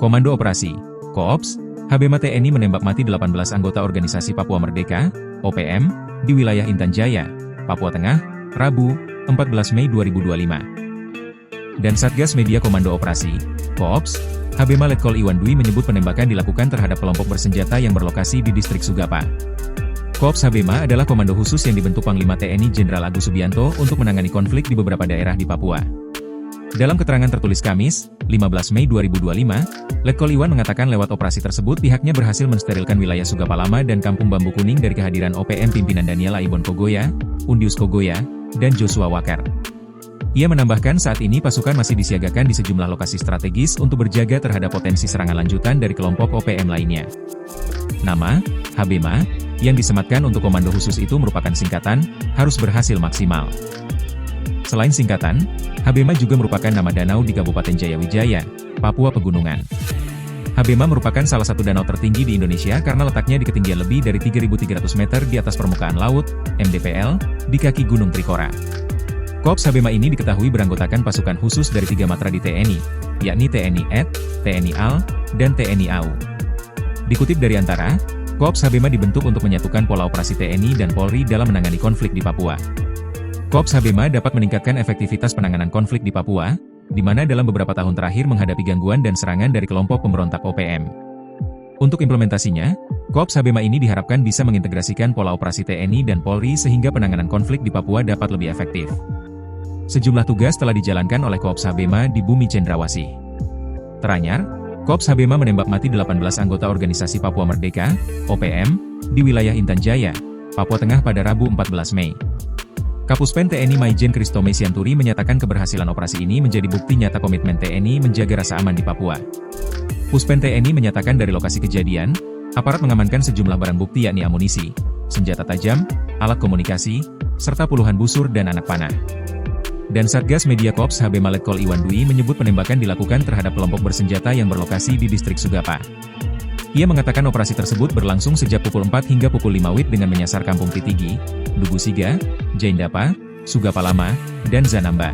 Komando Operasi Koops, HBMA TNI menembak mati 18 anggota Organisasi Papua Merdeka, OPM, di wilayah Intan Jaya, Papua Tengah, Rabu, 14 Mei 2025. Dan Satgas Media Komando Operasi Koops, HBMA Letkol Iwan Dwi menyebut penembakan dilakukan terhadap kelompok bersenjata yang berlokasi di distrik Sugapa. Koops HBMA adalah komando khusus yang dibentuk Panglima TNI Jenderal Agus Subianto untuk menangani konflik di beberapa daerah di Papua. Dalam keterangan tertulis Kamis, 15 Mei 2025, Letkol Iwan mengatakan lewat operasi tersebut pihaknya berhasil mensterilkan wilayah Sugapa Lama dan Kampung Bambu Kuning dari kehadiran OPM pimpinan Daniel Aibon Kogoya, Undius Kogoya, dan Joshua Wakar. Ia menambahkan saat ini pasukan masih disiagakan di sejumlah lokasi strategis untuk berjaga terhadap potensi serangan lanjutan dari kelompok OPM lainnya. Nama, HBMA, yang disematkan untuk komando khusus itu merupakan singkatan, harus berhasil maksimal. Selain singkatan, HBMA juga merupakan nama danau di Kabupaten Jayawijaya, Papua Pegunungan. HBMA merupakan salah satu danau tertinggi di Indonesia karena letaknya di ketinggian lebih dari 3.300 meter di atas permukaan laut, MDPL, di kaki Gunung Trikora. Koops HBMA ini diketahui beranggotakan pasukan khusus dari 3 matra di TNI, yakni TNI AD, TNI AL, dan TNI AU. Dikutip dari Antara, Koops HBMA dibentuk untuk menyatukan pola operasi TNI dan Polri dalam menangani konflik di Papua. Koops HBMA dapat meningkatkan efektivitas penanganan konflik di Papua, di mana dalam beberapa tahun terakhir menghadapi gangguan dan serangan dari kelompok pemberontak OPM. Untuk implementasinya, Koops HBMA ini diharapkan bisa mengintegrasikan pola operasi TNI dan Polri sehingga penanganan konflik di Papua dapat lebih efektif. Sejumlah tugas telah dijalankan oleh Koops HBMA di Bumi Cendrawasih. Teranyar, Koops HBMA menembak mati 18 anggota Organisasi Papua Merdeka, OPM, di wilayah Intan Jaya, Papua Tengah pada Rabu 14 Mei. Kapuspen TNI Maijen Kristome Sianturi menyatakan keberhasilan operasi ini menjadi bukti nyata komitmen TNI menjaga rasa aman di Papua. Puspen TNI menyatakan dari lokasi kejadian, aparat mengamankan sejumlah barang bukti yakni amunisi, senjata tajam, alat komunikasi, serta puluhan busur dan anak panah. Dan Satgas Media Koops HBMA Letkol Iwan Dwi menyebut penembakan dilakukan terhadap kelompok bersenjata yang berlokasi di distrik Sugapa. Ia mengatakan operasi tersebut berlangsung sejak pukul 4 hingga pukul 5 WIB dengan menyasar Kampung Titigi, Dugu Siga, Jaindapa, Sugapa Lama, dan Zanamba.